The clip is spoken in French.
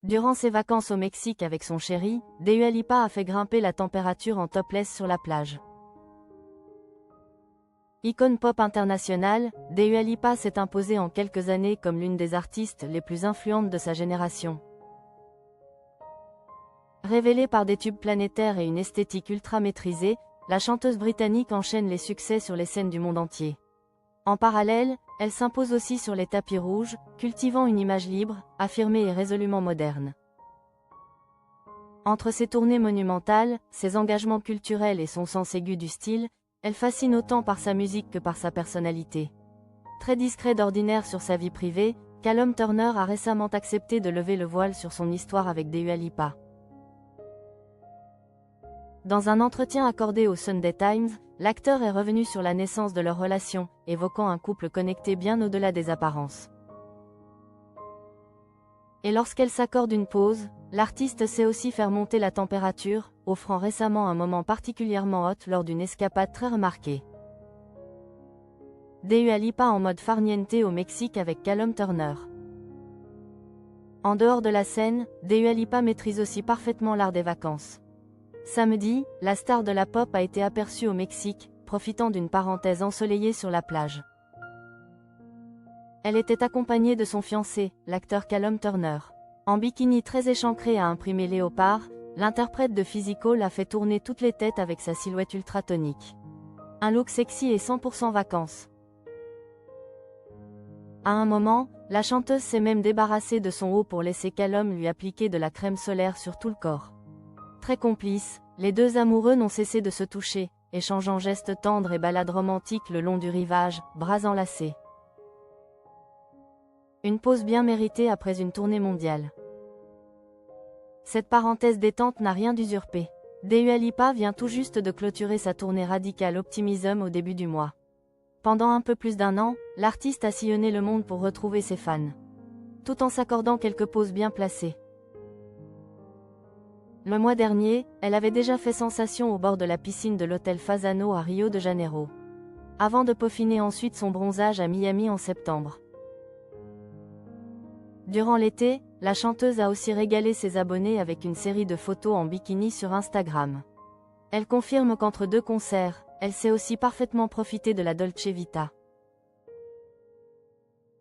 Durant ses vacances au Mexique avec son chéri, Dua Lipa a fait grimper la température en topless sur la plage. Icône pop internationale, Dua Lipa s'est imposée en quelques années comme l'une des artistes les plus influentes de sa génération. Révélée par des tubes planétaires et une esthétique ultra maîtrisée, la chanteuse britannique enchaîne les succès sur les scènes du monde entier. En parallèle, elle s'impose aussi sur les tapis rouges, cultivant une image libre, affirmée et résolument moderne. Entre ses tournées monumentales, ses engagements culturels et son sens aigu du style, elle fascine autant par sa musique que par sa personnalité. Très discret d'ordinaire sur sa vie privée, Callum Turner a récemment accepté de lever le voile sur son histoire avec Dua Lipa. Dans un entretien accordé au Sunday Times, l'acteur est revenu sur la naissance de leur relation, évoquant un couple connecté bien au-delà des apparences. Et lorsqu'elle s'accorde une pause, l'artiste sait aussi faire monter la température, offrant récemment un moment particulièrement hot lors d'une escapade très remarquée. Dua Lipa en mode farniente au Mexique avec Callum Turner. En dehors de la scène, Dua Lipa maîtrise aussi parfaitement l'art des vacances. Samedi, la star de la pop a été aperçue au Mexique, profitant d'une parenthèse ensoleillée sur la plage. Elle était accompagnée de son fiancé, l'acteur Callum Turner. En bikini très échancré à imprimer léopard, l'interprète de Physical a fait tourner toutes les têtes avec sa silhouette ultra tonique. Un look sexy et 100% vacances. À un moment, la chanteuse s'est même débarrassée de son haut pour laisser Callum lui appliquer de la crème solaire sur tout le corps. Très complices, les deux amoureux n'ont cessé de se toucher, échangeant gestes tendres et balades romantiques le long du rivage, bras enlacés. Une pause bien méritée après une tournée mondiale. Cette parenthèse détente n'a rien d'usurpé. Dua Lipa vient tout juste de clôturer sa tournée Radical Optimism au début du mois. Pendant un peu plus d'1 an, l'artiste a sillonné le monde pour retrouver ses fans. Tout en s'accordant quelques pauses bien placées. Le mois dernier, elle avait déjà fait sensation au bord de la piscine de l'hôtel Fasano à Rio de Janeiro. Avant de peaufiner ensuite son bronzage à Miami en septembre. Durant l'été, la chanteuse a aussi régalé ses abonnés avec une série de photos en bikini sur Instagram. Elle confirme qu'entre deux concerts, elle sait aussi parfaitement profiter de la Dolce Vita.